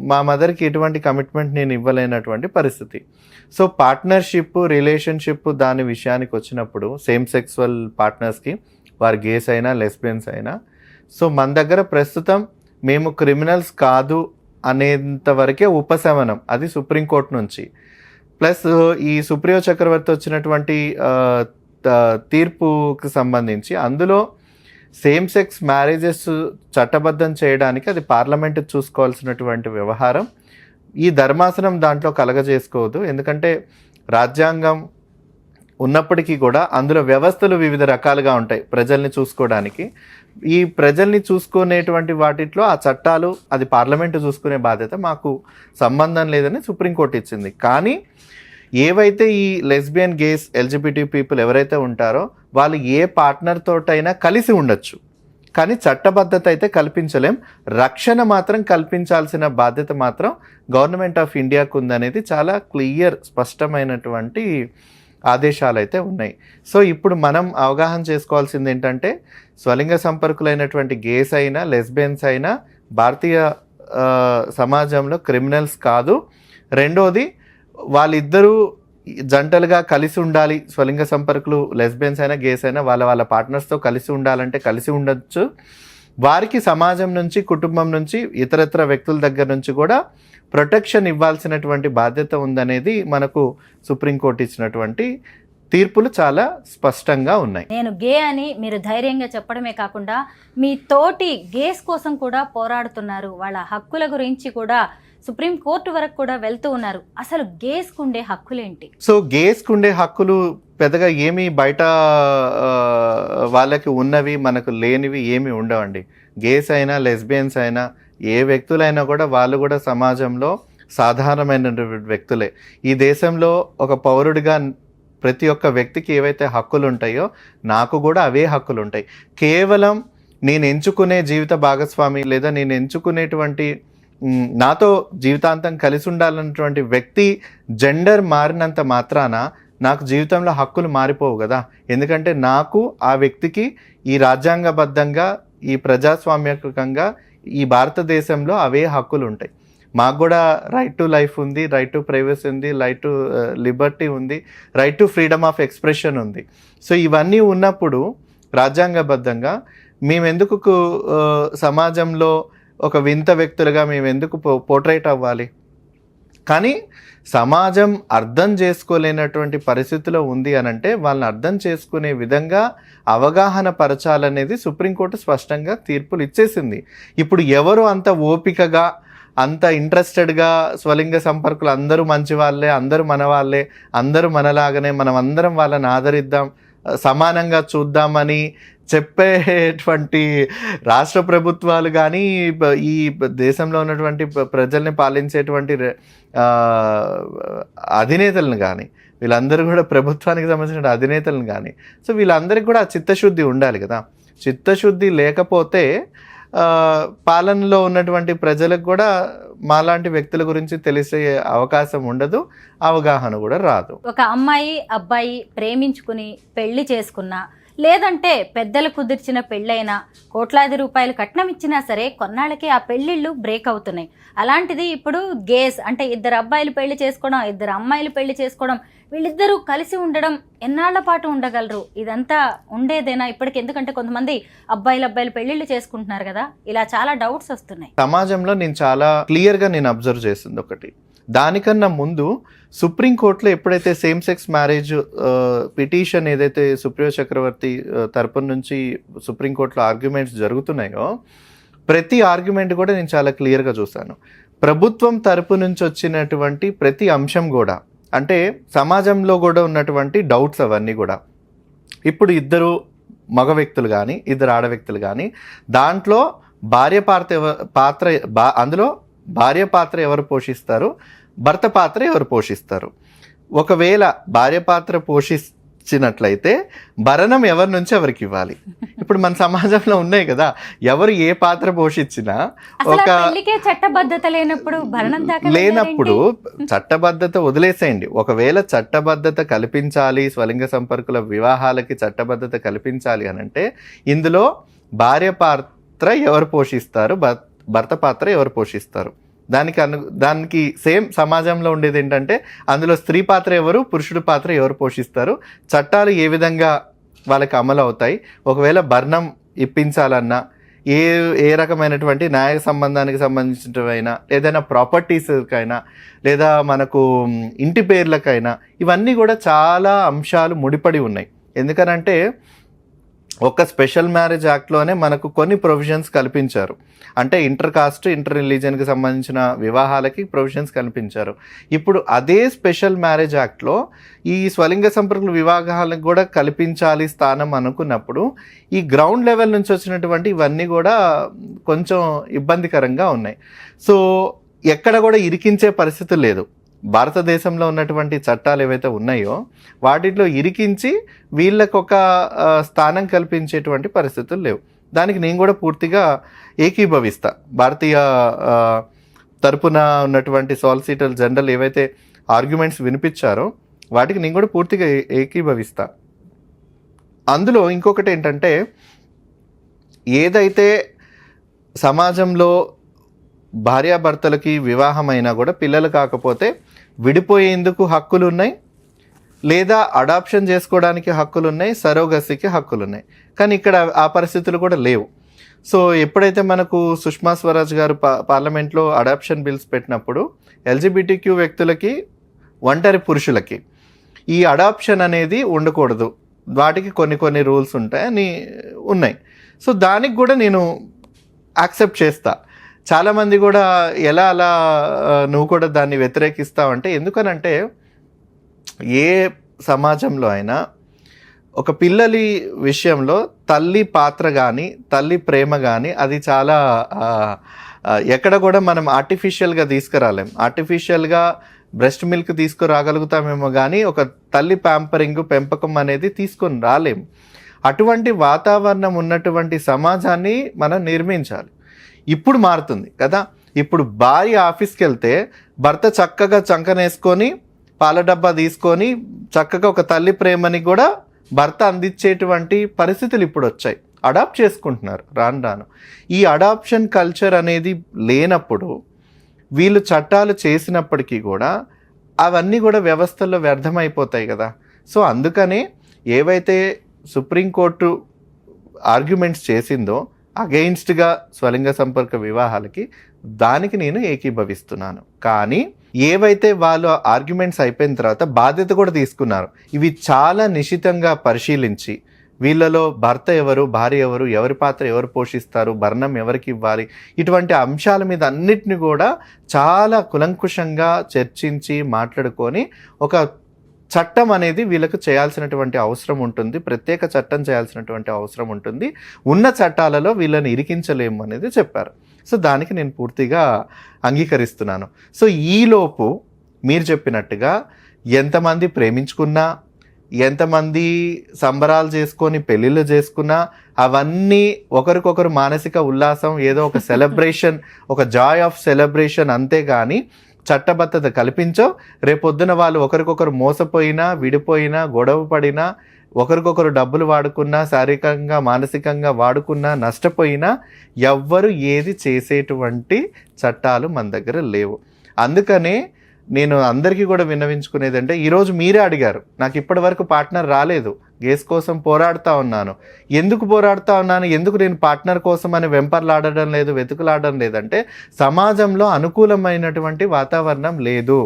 మా మదర్కి ఎటువంటి కమిట్మెంట్ నేను ఇవ్వలేనటువంటి పరిస్థితి. సో పార్ట్నర్షిప్, రిలేషన్షిప్ దాని విషయానికి వచ్చినప్పుడు సేమ్ సెక్సువల్ పార్ట్నర్స్కి, వారు గేస్ అయినా లెస్బియన్స్ అయినా, సో మన దగ్గర ప్రస్తుతం మేము క్రిమినల్స్ కాదు అనేంత వరకే ఉపశమనం, అది సుప్రీంకోర్టు నుంచి. ప్లస్ ఈ సుప్రియ చక్రవర్తి వచ్చినటువంటి తీర్పుకి సంబంధించి అందులో సేమ్ సెక్స్ మ్యారేజెస్ చట్టబద్ధం చేయడానికి అది పార్లమెంట్ చూసుకోవాల్సినటువంటి వ్యవహారం. ఈ ధర్మాసనం దాంట్లో కలగజేసుకోవద్దు. ఎందుకంటే రాజ్యాంగం ఉన్నప్పటికీ కూడా అందులో వ్యవస్థలు వివిధ రకాలుగా ఉంటాయి ప్రజల్ని చూసుకోవడానికి. ఈ ప్రజల్ని చూసుకునేటువంటి వాటిలో ఆ చట్టాలు అది పార్లమెంటు చూసుకునే బాధ్యత మాకు సంబంధం లేదని సుప్రీంకోర్టు ఇచ్చింది. కానీ ఏవైతే ఈ లెస్బియన్, గేస్, ఎల్జిబిటీ పీపుల్ ఎవరైతే ఉంటారో వాళ్ళు ఏ పార్ట్నర్ తోటైనా కలిసి ఉండొచ్చు, కానీ చట్టబద్ధత అయితే కల్పించలేం. రక్షణ మాత్రం కల్పించాల్సిన బాధ్యత మాత్రం గవర్నమెంట్ ఆఫ్ ఇండియాకు ఉందనేది చాలా క్లియర్, స్పష్టమైనటువంటి ఆదేశాలు అయితే ఉన్నాయి. సో ఇప్పుడు మనం అవగాహన చేసుకోవాల్సింది ఏంటంటే స్వలింగ సంపర్కులైనటువంటి గేస్ అయినా లెస్బియన్స్ అయినా భారతీయ సమాజంలో క్రిమినల్స్ కాదు. రెండోది, వాళ్ళిద్దరూ జంటలుగా కలిసి ఉండాలి. స్వలింగ సంపర్కులు లెస్బియన్స్ అయినా గేస్ అయినా వాళ్ళ పార్ట్నర్స్తో కలిసి ఉండాలంటే కలిసి ఉండొచ్చు. వారికి సమాజం నుంచి, కుటుంబం నుంచి, ఇతరత్ర వ్యక్తుల దగ్గర నుంచి కూడా ప్రొటెక్షన్ ఇవ్వాల్సినటువంటి బాధ్యత ఉందనేది మనకు సుప్రీంకోర్టు ఇచ్చినటువంటి తీర్పులు చాలా స్పష్టంగా ఉన్నాయి. నేను గే అని మీరు ధైర్యంగా చెప్పడమే కాకుండా మీ తోటి గేస్ కోసం కూడా పోరాడుతున్నారు, వాళ్ళ హక్కుల గురించి కూడా సుప్రీంకోర్టు వరకు కూడా వెళ్తూ ఉన్నారు. అసలు గేస్కు ఉండే హక్కులేంటి? సో గేస్కు ఉండే హక్కులు పెద్దగా ఏమి బయట వాళ్ళకి ఉన్నవి మనకు లేనివి ఏమి ఉండవండి. గేస్ అయినా లెస్బియన్స్ అయినా ఏ వ్యక్తులైనా కూడా వాళ్ళు కూడా సమాజంలో సాధారణమైనటువంటి వ్యక్తులే. ఈ దేశంలో ఒక పౌరుడిగా ప్రతి ఒక్క వ్యక్తికి ఏవైతే హక్కులు ఉంటాయో నాకు కూడా అవే హక్కులు ఉంటాయి. కేవలం నేను ఎంచుకునే జీవిత భాగస్వామి లేదా నేను ఎంచుకునేటువంటి నాతో జీవితాంతం కలిసి ఉండాలన్నటువంటి వ్యక్తి జెండర్ మారినంత మాత్రాన నాకు జీవితంలో హక్కులు మారిపోవు కదా. ఎందుకంటే నాకు ఆ వ్యక్తికి ఈ రాజ్యాంగబద్ధంగా, ఈ ప్రజాస్వామ్యకంగా ఈ భారతదేశంలో అవే హక్కులు ఉంటాయి. మాకు కూడా రైట్ టు లైఫ్ ఉంది, రైట్ టు ప్రైవసీ ఉంది, రైట్ టు లిబర్టీ ఉంది, right to freedom of expression ఉంది. సో ఇవన్నీ ఉన్నప్పుడు రాజ్యాంగబద్ధంగా మేమెందుకు సమాజంలో ఒక వింత వ్యక్తులుగా మేము ఎందుకు పోర్ట్రేట్ అవ్వాలి? కానీ సమాజం అర్థం చేసుకోలేనటువంటి పరిస్థితిలో ఉంది అనంటే వాళ్ళని అర్థం చేసుకునే విధంగా అవగాహన పరచాలనేది సుప్రీంకోర్టు స్పష్టంగా తీర్పులు ఇచ్చేసింది. ఇప్పుడు ఎవరు అంత ఓపికగా, అంత ఇంట్రెస్టెడ్గా స్వలింగ సంపర్కులు అందరూ మంచి వాళ్ళే, అందరూ మన వాళ్ళే, అందరూ మనలాగానే, మనం అందరం వాళ్ళని ఆదరిద్దాం, సమానంగా చూద్దామని చెప్పేటువంటి రాష్ట్ర ప్రభుత్వాలు కానీ ఈ దేశంలో ఉన్నటువంటి ప్రజల్ని పాలించేటువంటి అధినేతలను కానీ, వీళ్ళందరూ కూడా ప్రభుత్వానికి సంబంధించిన అధినేతలను కానీ, సో వీళ్ళందరికీ కూడా చిత్తశుద్ధి ఉండాలి కదా. చిత్తశుద్ధి లేకపోతే పాలనలో ఉన్నటువంటి ప్రజలకు కూడా మాలాంటి వ్యక్తుల గురించి తెలిసే అవకాశం ఉండదు, అవగాహన కూడా రాదు. ఒక అమ్మాయి అబ్బాయి ప్రేమించుకుని పెళ్లి చేసుకున్నా, లేదంటే పెద్దలు కుదిర్చిన పెళ్ళైనా, కోట్లాది రూపాయలు కట్నం ఇచ్చినా సరే కొన్నాళ్ళకి ఆ పెళ్ళిళ్ళు బ్రేక్ అవుతున్నాయి. అలాంటిది ఇప్పుడు గేస్ అంటే ఇద్దరు అబ్బాయిలు పెళ్లి చేసుకోవడం, ఇద్దరు అమ్మాయిలు పెళ్లి చేసుకోవడం, వీళ్ళిద్దరూ కలిసి ఉండడం ఎన్నాళ్ల పాటు ఉండగలరు? ఇదంతా ఉండేదేనా ఇప్పటికి? ఎందుకంటే కొంతమంది అబ్బాయిలు పెళ్లిళ్ళు చేసుకుంటున్నారు కదా, ఇలా చాలా డౌట్స్ వస్తున్నాయి సమాజంలో. నేను చాలా క్లియర్గా నేను అబ్జర్వ్ చేసింది ఒకటి, దానికన్నా ముందు సుప్రీంకోర్టులో ఎప్పుడైతే సేమ్ సెక్స్ మ్యారేజ్ పిటిషన్ ఏదైతే సుప్రియ చక్రవర్తి తరపున నుంచి సుప్రీంకోర్టులో ఆర్గ్యుమెంట్స్ జరుగుతున్నాయో, ప్రతి ఆర్గ్యుమెంట్ కూడా నేను చాలా క్లియర్గా చూశాను. ప్రభుత్వం తరపు నుంచి వచ్చినటువంటి ప్రతి అంశం కూడా, అంటే సమాజంలో కూడా ఉన్నటువంటి డౌట్స్ అవన్నీ కూడా, ఇప్పుడు ఇద్దరు మగ వ్యక్తులు కానీ ఇద్దరు ఆడ వ్యక్తులు కానీ, దాంట్లో అందులో భార్య పాత్ర ఎవరు పోషిస్తారు, భర్త పాత్ర ఎవరు పోషిస్తారు? ఒకవేళ భార్య పాత్ర పోషించినట్లయితే భరణం ఎవరి నుంచి ఎవరికి ఇవ్వాలి? ఇప్పుడు మన సమాజంలో ఉన్నాయి కదా, ఎవరు ఏ పాత్ర పోషించినా ఒక చట్టబద్ధత లేనప్పుడు చట్టబద్ధత వదిలేసేయండి. ఒకవేళ చట్టబద్ధత కల్పించాలి, స్వలింగ సంపర్కుల వివాహాలకి చట్టబద్ధత కల్పించాలి అనంటే ఇందులో భార్య పాత్ర ఎవరు పోషిస్తారు, భర్త పాత్ర ఎవరు పోషిస్తారు? దానికి సేమ్ సమాజంలో ఉండేది ఏంటంటే అందులో స్త్రీ పాత్ర ఎవరు, పురుషుడు పాత్ర ఎవరు పోషిస్తారు, చట్టాలు ఏ విధంగా వాళ్ళకి అమలు అవుతాయి, ఒకవేళ భరణం ఇప్పించాలన్నా ఏ ఏ రకమైనటువంటి న్యాయ సంబంధానికి సంబంధించినవైనా, ఏదైనా ప్రాపర్టీస్కైనా, లేదా మనకు ఇంటి పేర్లకైనా, ఇవన్నీ కూడా చాలా అంశాలు ముడిపడి ఉన్నాయి. ఎందుకనంటే ఒక స్పెషల్ మ్యారేజ్ యాక్ట్లోనే మనకు కొన్ని ప్రొవిజన్స్ కల్పించారు. అంటే ఇంటర్ కాస్ట్, ఇంటర్ రిలీజియన్కి సంబంధించిన వివాహాలకి ప్రొవిజన్స్ కల్పించారు. ఇప్పుడు అదే స్పెషల్ మ్యారేజ్ యాక్ట్లో ఈ స్వలింగ సంపర్కుల వివాహాలకు కూడా కల్పించాలి స్థానం అనుకున్నప్పుడు ఈ గ్రౌండ్ లెవెల్ నుంచి వచ్చినటువంటి ఇవన్నీ కూడా కొంచెం ఇబ్బందికరంగా ఉన్నాయి. సో ఎక్కడ కూడా ఇరికించే పరిస్థితి లేదు. భారతదేశంలో ఉన్నటువంటి చట్టాలు ఏవైతే ఉన్నాయో వాటిలో ఇరికించి వీళ్ళకు ఒక స్థానం కల్పించేటువంటి పరిస్థితులు లేవు. దానికి నేను కూడా పూర్తిగా ఏకీభవిస్తా. భారతీయ తరపున ఉన్నటువంటి సాలిసిటర్ జనరల్ ఏవైతే ఆర్గ్యుమెంట్స్ వినిపించారో వాటికి నేను కూడా పూర్తిగా ఏకీభవిస్తా. అందులో ఇంకొకటి ఏంటంటే, ఏదైతే సమాజంలో భార్యాభర్తలకి వివాహమైనా కూడా పిల్లలు కాకపోతే విడిపోయేందుకు హక్కులు ఉన్నాయి, లేదా అడాప్షన్ చేసుకోవడానికి హక్కులు ఉన్నాయి, సరోగసీకి హక్కులు ఉన్నాయి. కానీ ఇక్కడ ఆ పరిస్థితులు కూడా లేవు. సో ఎప్పుడైతే మనకు సుష్మా స్వరాజ్ గారు పార్లమెంట్లో అడాప్షన్ బిల్స్ పెట్టినప్పుడు ఎల్జిబిటిక్యూ వ్యక్తులకి, ఒంటరి పురుషులకి ఈ అడాప్షన్ అనేది ఉండకూడదు, వాటికి కొన్ని రూల్స్ ఉంటాయని ఉన్నాయి. సో దానికి కూడా నేను యాక్సెప్ట్ చేస్తా. చాలామంది కూడా ఎలా అలా నువ్వు కూడా దాన్ని వ్యతిరేకిస్తావంటే, ఎందుకనంటే ఏ సమాజంలో అయినా ఒక పిల్లలి విషయంలో తల్లి పాత్ర కానీ, తల్లి ప్రేమ కానీ అది చాలా ఎక్కడ కూడా మనం ఆర్టిఫిషియల్గా తీసుకురాలేం. ఆర్టిఫిషియల్గా బ్రెస్ట్ మిల్క్ తీసుకురాగలుగుతామేమో కానీ ఒక తల్లి ప్యాంపరింగ్, పెంపకం అనేది తీసుకొని రాలేం. అటువంటి వాతావరణం ఉన్నటువంటి సమాజాన్ని మనం నిర్మించాలి. ఇప్పుడు మారుతుంది కదా. ఇప్పుడు భార్య ఆఫీస్కి వెళ్తే భర్త చక్కగా చంకనేసుకొని పాల డబ్బా తీసుకొని చక్కగా ఒక తల్లి ప్రేమని కూడా భర్త అందించేటువంటి పరిస్థితులు ఇప్పుడు వచ్చాయి. అడాప్ట్ చేసుకుంటున్నారు రాను. ఈ అడాప్షన్ కల్చర్ అనేది లేనప్పుడు వీళ్ళు చట్టాలు చేసినప్పటికీ కూడా అవన్నీ కూడా వ్యవస్థల్లో వ్యర్థమైపోతాయి కదా. సో అందుకనే ఏవైతే సుప్రీంకోర్టు ఆర్గ్యుమెంట్స్ చేసిందో అగెయిన్స్ట్గా స్వలింగ సంపర్క వివాహాలకి, దానికి నేను ఏకీభవిస్తున్నాను. కానీ ఏవైతే వాళ్ళు ఆర్గ్యుమెంట్స్ అయిపోయిన తర్వాత బాధ్యత కూడా తీసుకున్నారు, ఇవి చాలా నిశితంగా పరిశీలించి వీళ్ళలో భర్త ఎవరు, భార్య ఎవరు, ఎవరి పాత్ర ఎవరు పోషిస్తారు, భరణం ఎవరికి ఇవ్వాలి, ఇటువంటి అంశాల మీద అన్నిటిని కూడా చాలా కులంకుషంగా చర్చించి మాట్లాడుకొని ఒక చట్టం అనేది వీళ్ళకు చేయాల్సినటువంటి అవసరం ఉంటుంది. ప్రత్యేక చట్టం చేయాల్సినటువంటి అవసరం ఉంటుంది. ఉన్న చట్టాలలో వీళ్ళని ఇరికించలేము అనేది చెప్పారు. సో దానికి నేను పూర్తిగా అంగీకరిస్తున్నాను. సో ఈలోపు మీరు చెప్పినట్టుగా ఎంతమంది ప్రేమించుకున్నా, ఎంతమంది సంబరాలు చేసుకొని పెళ్ళిళ్ళు చేసుకున్నా, అవన్నీ ఒకరికొకరు మానసిక ఉల్లాసం, ఏదో ఒక సెలబ్రేషన్, ఒక జాయ్ ఆఫ్ సెలబ్రేషన్, అంతేగాని చట్టబద్ధత కల్పించో రేపొద్దున వాళ్ళు ఒకరికొకరు మోసపోయినా, విడిపోయినా, గొడవ పడినా, ఒకరికొకరు డబ్బులు వాడుకున్నా, శారీరకంగా మానసికంగా వాడుకున్నా, నష్టపోయినా ఎవ్వరు ఏది చేసేటువంటి చట్టాలు మన దగ్గర లేవు. అందుకనే నేను అందరికీ కూడా విన్నవించుకునేది అంటే, ఈరోజు మీరే అడిగారు, నాకు ఇప్పటి వరకు పార్ట్నర్ రాలేదు, గేస్ కోసం పోరాడుతూ ఉన్నాను. ఎందుకు పోరాడుతూ ఉన్నాను, ఎందుకు నేను పార్ట్నర్ కోసం అని వెంపర్లాడడం లేదు, వెతుకులాడడం లేదంటే సమాజంలో అనుకూలమైనటువంటి వాతావరణం లేదు.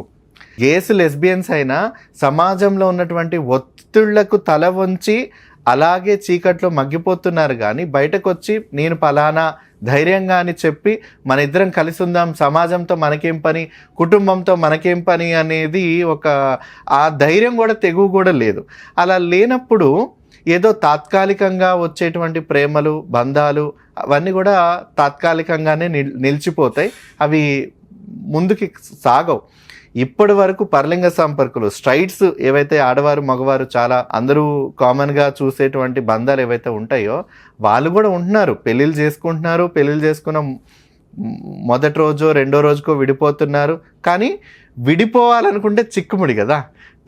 గేస్, లెస్బియన్స్ అయినా సమాజంలో ఉన్నటువంటి ఒత్తిళ్లకు తల వంచి అలాగే చీకట్లో మగ్గిపోతున్నారు. కానీ బయటకు వచ్చి నేను పలానా ధైర్యంగా అని చెప్పి మన ఇద్దరం కలిసి ఉందాం, సమాజంతో మనకేం పని, కుటుంబంతో మనకేం పని అనేది ఒక ఆ ధైర్యం కూడా, తెగువ కూడా లేదు. అలా లేనప్పుడు ఏదో తాత్కాలికంగా వచ్చేటువంటి ప్రేమలు, బంధాలు అవన్నీ కూడా తాత్కాలికంగానే నిలిచిపోతాయి. అవి ముందుకి సాగవు. ఇప్పటి వరకు పరలింగ సంపర్కులు, స్ట్రైట్స్ ఏవైతే ఆడవారు మగవారు చాలా అందరూ కామన్గా చూసేటువంటి బంధాలు ఏవైతే ఉంటాయో వాళ్ళు కూడా ఉంటున్నారు, పెళ్ళిళ్ళు చేసుకుంటున్నారు. పెళ్ళిళ్ళు చేసుకున్న మొదటి రోజో రెండో రోజుకో విడిపోతున్నారు. కానీ విడిపోవాలనుకుంటే చిక్కుముడి కదా.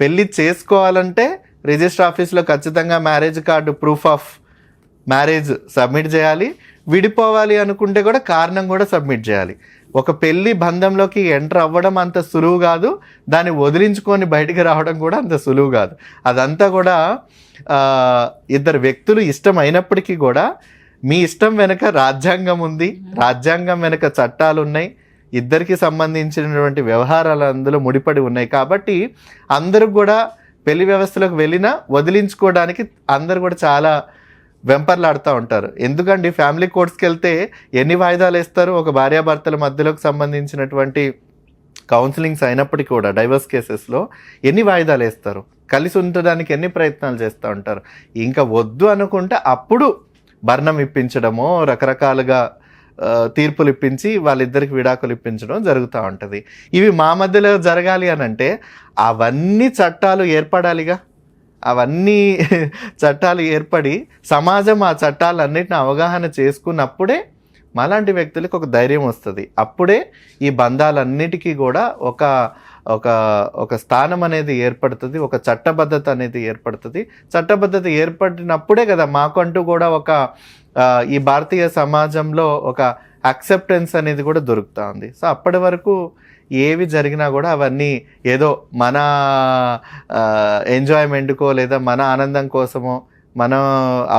పెళ్ళి చేసుకోవాలంటే రిజిస్టర్ ఆఫీస్లో ఖచ్చితంగా marriage card, proof of marriage submit చేయాలి. విడిపోవాలి అనుకుంటే కూడా కారణం కూడా సబ్మిట్ చేయాలి. ఒక పెళ్లి బంధంలోకి ఎంటర్ అవ్వడం అంత సులువు కాదు, దాన్ని వదిలించుకొని బయటికి రావడం కూడా అంత సులువు కాదు. అదంతా కూడా ఇద్దరు వ్యక్తులు ఇష్టమైనప్పటికీ కూడా మీ ఇష్టం వెనక రాజ్యాంగం ఉంది, రాజ్యాంగం వెనక చట్టాలు ఉన్నాయి, ఇద్దరికి సంబంధించినటువంటి వ్యవహారాలు అందులో ముడిపడి ఉన్నాయి. కాబట్టి అందరూ కూడా పెళ్లి వ్యవస్థలోకి వెళ్ళినా వదిలించుకోవడానికి అందరు కూడా చాలా వెంపర్లాడుతూ ఉంటారు. ఎందుకండి ఫ్యామిలీ కోర్ట్స్కి వెళ్తే ఎన్ని వాయిదాలు వేస్తారు? ఒక భార్యాభర్తల మధ్యలోకి సంబంధించినటువంటి కౌన్సిలింగ్స్ అయినప్పటికీ కూడా డైవర్స్ కేసెస్లో ఎన్ని వాయిదాలు వేస్తారు? కలిసి ఉండడానికి ఎన్ని ప్రయత్నాలు చేస్తూ ఉంటారు. ఇంకా వద్దు అనుకుంటే అప్పుడు భరణం ఇప్పించడమో రకరకాలుగా తీర్పులు ఇప్పించి వాళ్ళిద్దరికి విడాకులు ఇప్పించడం జరుగుతూ ఉంటుంది. ఇవి మా మధ్యలో జరగాలి అని అంటే అవన్నీ చట్టాలు ఏర్పడాలిగా. అవన్నీ చట్టాలు ఏర్పడి సమాజం ఆ చట్టాలన్నిటిని అవగాహన చేసుకున్నప్పుడే మాలాంటి వ్యక్తులకు ఒక ధైర్యం వస్తుంది. అప్పుడే ఈ బంధాలన్నిటికీ కూడా ఒక ఒక ఒక స్థానం అనేది ఏర్పడుతుంది, ఒక చట్టబద్ధత అనేది ఏర్పడుతుంది. చట్టబద్ధత ఏర్పడినప్పుడే కదా మాకంటూ కూడా ఒక ఈ భారతీయ సమాజంలో ఒక యాక్సెప్టెన్స్ అనేది కూడా దొరుకుతూ ఉంది. సో అప్పటి వరకు ఏవి జరిగినా కూడా అవన్నీ ఏదో మన ఎంజాయ్మెంట్కో లేదా మన ఆనందం కోసమో మన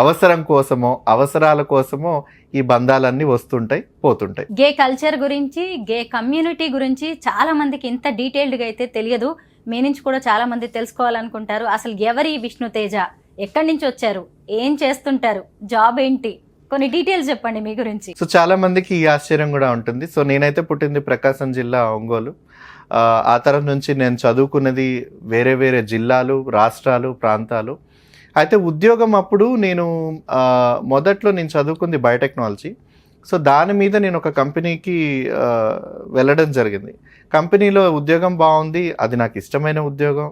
అవసరం కోసమో అవసరాల కోసమో ఈ బంధాలన్నీ వస్తుంటాయి పోతుంటాయి. గే కల్చర్ గురించి, గే కమ్యూనిటీ గురించి చాలా మందికి ఇంత డీటెయిల్డ్గా అయితే తెలియదు. మీ నుంచి కూడా చాలా మంది తెలుసుకోవాలనుకుంటారు. అసలు ఎవరి విష్ణుతేజ, ఎక్కడి నుంచి వచ్చారు, ఏం చేస్తుంటారు, జాబ్ ఏంటి, కొన్ని డీటెయిల్స్ చెప్పండి మీ గురించి. సో చాలా మందికి ఈ ఆశ్చర్యం కూడా ఉంటుంది. సో నేనైతే పుట్టింది ప్రకాశం జిల్లా ఒంగోలు. ఆ తరం నుంచి నేను చదువుకున్నది వేరే వేరే జిల్లాలు, రాష్ట్రాలు, ప్రాంతాలు. అయితే ఉద్యోగం అప్పుడు నేను మొదట్లో నేను చదువుకుంది బయోటెక్నాలజీ. సో దాని మీద నేను ఒక కంపెనీకి వెళ్ళడం జరిగింది. కంపెనీలో ఉద్యోగం బాగుంది, అది నాకు ఇష్టమైన ఉద్యోగం,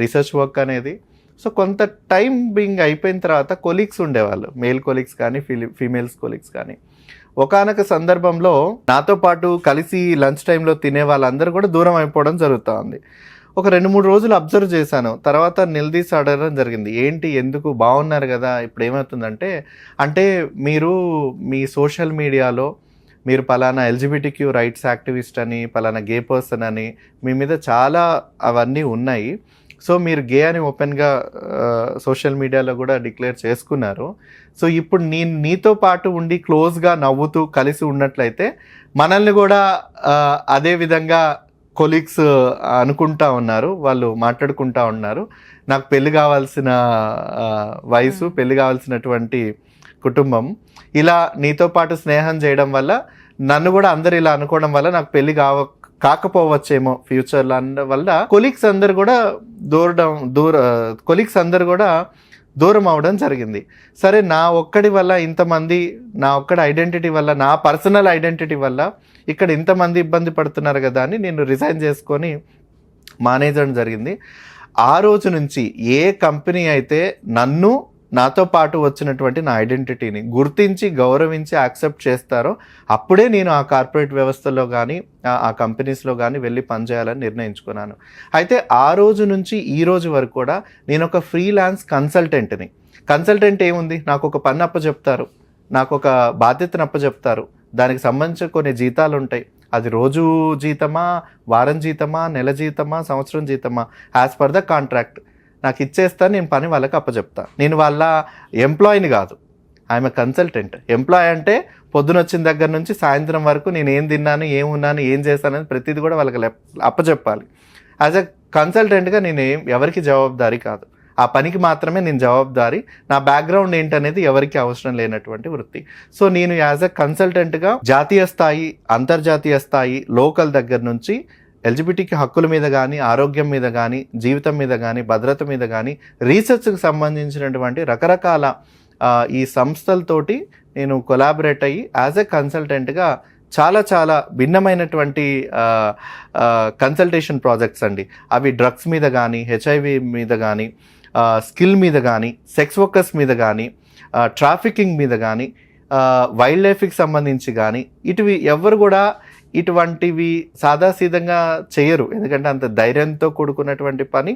రీసెర్చ్ వర్క్ అనేది. సో కొంత టైం బింగ్ అయిపోయిన తర్వాత కొలీగ్స్ ఉండేవాళ్ళు, మేల్ కొలీగ్స్ కానీ ఫీమేల్స్ కొలీగ్స్ కానీ. ఒకానొక సందర్భంలో నాతో పాటు కలిసి లంచ్ టైంలో తినే వాళ్ళందరూ కూడా దూరం అయిపోవడం జరుగుతూ ఉంది. ఒక 2-3 రోజులు అబ్జర్వ్ చేశాను. తర్వాత నిలదీసి అడగడం జరిగింది, ఏంటి ఎందుకు బాగున్నారు కదా, ఇప్పుడు ఏమవుతుందంటే, అంటే మీరు మీ సోషల్ మీడియాలో మీరు పలానా ఎల్జిబిటిక్యూ రైట్స్ యాక్టివిస్ట్ అని, పలానా గే పర్సన్ అని మీ మీద చాలా అవన్నీ ఉన్నాయి. సో మీరు గే అని ఓపెన్గా సోషల్ మీడియాలో కూడా డిక్లేర్ చేసుకున్నారు. సో ఇప్పుడు నేను నీతో పాటు ఉండి క్లోజ్గా నవ్వుతూ కలిసి ఉన్నట్లయితే మనల్ని కూడా అదే విధంగా కొలీగ్స్ అనుకుంటా ఉన్నారు, వాళ్ళు మాట్లాడుకుంటా ఉన్నారు. నాకు పెళ్లి కావాల్సిన వయసు, పెళ్లి కావాల్సినటువంటి కుటుంబం, ఇలా నీతో పాటు స్నేహం చేయడం వల్ల నన్ను కూడా అందరు ఇలా అనుకోవడం వల్ల నాకు పెళ్లి కాకపోవచ్చేమో ఫ్యూచర్లో అన్న వల్ల కొలీగ్స్ అందరు కూడా దూరం అవడం జరిగింది. సరే నా ఒక్కడి వల్ల ఇంతమంది, నా ఒక్కడి ఐడెంటిటీ వల్ల, నా పర్సనల్ ఐడెంటిటీ వల్ల ఇక్కడ ఇంతమంది ఇబ్బంది పడుతున్నారు కదా అని నేను రిజైన్ చేసుకొని మానేయడం జరిగింది. ఆ రోజు నుంచి ఏ కంపెనీ అయితే నాతో పాటు వచ్చినటువంటి నా ఐడెంటిటీని గుర్తించి గౌరవించి యాక్సెప్ట్ చేస్తారో అప్పుడే నేను ఆ కార్పొరేట్ వ్యవస్థలో కానీ ఆ కంపెనీస్లో కానీ వెళ్ళి పనిచేయాలని నిర్ణయించుకున్నాను. అయితే ఆ రోజు నుంచి ఈ రోజు వరకు కూడా నేను ఒక ఫ్రీలాన్స్ కన్సల్టెంట్ని. కన్సల్టెంట్ ఏముంది, నాకు ఒక పని అప్పచెప్తారు, నాకు ఒక బాధ్యతను అప్పచెప్తారు, దానికి సంబంధించిన కొన్ని జీతాలు ఉంటాయి. అది రోజు జీతమా, వారం జీతమా, నెల జీతమా, సంవత్సరం జీతమా, యాజ్ పర్ ద కాంట్రాక్ట్ నాకు ఇచ్చేస్తాను. నేను పని వాళ్ళకి అప్పచెప్తా. నేను వాళ్ళ ఎంప్లాయీని కాదు, ఐఎమ్ ఏ కన్సల్టెంట్. ఎంప్లాయీ అంటే పొద్దున వచ్చిన దగ్గర నుంచి సాయంత్రం వరకు నేను ఏం తిన్నాను, ఏమున్నాను, ఏం చేస్తానని ప్రతిదీ కూడా వాళ్ళకి అప్పచెప్పాలి. యాజ్ ఎ కన్సల్టెంట్గా నేను ఎవరికి జవాబుదారీ కాదు, ఆ పనికి మాత్రమే నేను జవాబుదారీ. నా బ్యాక్గ్రౌండ్ ఏంటనేది ఎవరికి అవసరం లేనటువంటి వృత్తి. సో నేను యాజ్ ఎ కన్సల్టెంట్గా జాతీయ స్థాయి, అంతర్జాతీయ స్థాయి, లోకల్ దగ్గర నుంచి ఎల్జిబిటికి హక్కుల మీద కానీ, ఆరోగ్యం మీద కానీ, జీవితం మీద కానీ, భద్రత మీద కానీ, రీసెర్చ్కి సంబంధించినటువంటి రకరకాల ఈ సంస్థలతోటి నేను కొలాబరేట్ అయ్యి యాజ్ ఎ కన్సల్టెంట్గా చాలా చాలా భిన్నమైనటువంటి కన్సల్టేషన్ ప్రాజెక్ట్స్ అండి. అవి డ్రగ్స్ మీద కానీ, హెచ్ఐవి మీద కానీ, స్కిల్ మీద కానీ, సెక్స్ వర్కర్స్ మీద కానీ, ట్రాఫికింగ్ మీద కానీ, వైల్డ్ లైఫ్కి సంబంధించి కానీ, ఎవరు కూడా ఇటువంటివి సాదాసీదంగా చేయరు. ఎందుకంటే అంత ధైర్యంతో కూడుకున్నటువంటి పని.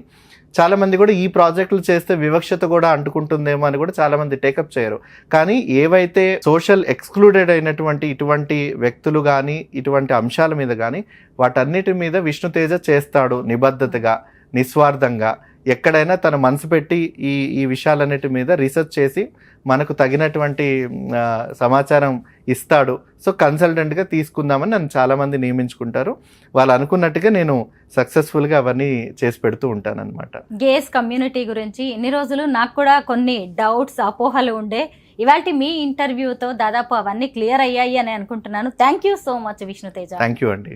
చాలామంది కూడా ఈ ప్రాజెక్టులు చేస్తే వివక్షత కూడా అంటుకుంటుందేమో అని కూడా చాలామంది టేకప్ చేయరు. కానీ ఏవైతే సోషల్ ఎక్స్క్లూడెడ్ అయినటువంటి ఇటువంటి వ్యక్తులు కానీ, ఇటువంటి అంశాల మీద కానీ, వాటన్నిటి మీద విష్ణుతేజ చేస్తాడు నిబద్ధతగా, నిస్వార్థంగా. ఎక్కడైనా తన మనసు పెట్టి ఈ విషయాలన్నిటి మీద రీసెర్చ్ చేసి మనకు తగినటువంటి సమాచారం ఇస్తాడు. సో కన్సల్టెంట్గా తీసుకుందామని నన్ను చాలామంది నియమించుకుంటారు. వాళ్ళు అనుకున్నట్టుగా నేను సక్సెస్ఫుల్గా అవన్నీ చేసి పెడుతూ ఉంటాను అనమాట. గేస్ కమ్యూనిటీ గురించి ఇన్ని రోజులు నాకు కూడా కొన్ని డౌట్స్ అపోహలు ఉండే, ఇవాళ మీ ఇంటర్వ్యూతో దాదాపు అవన్నీ క్లియర్ అయ్యాయి అని అనుకుంటున్నాను. Thank you so much Vishnu Teja. Thank you అండి.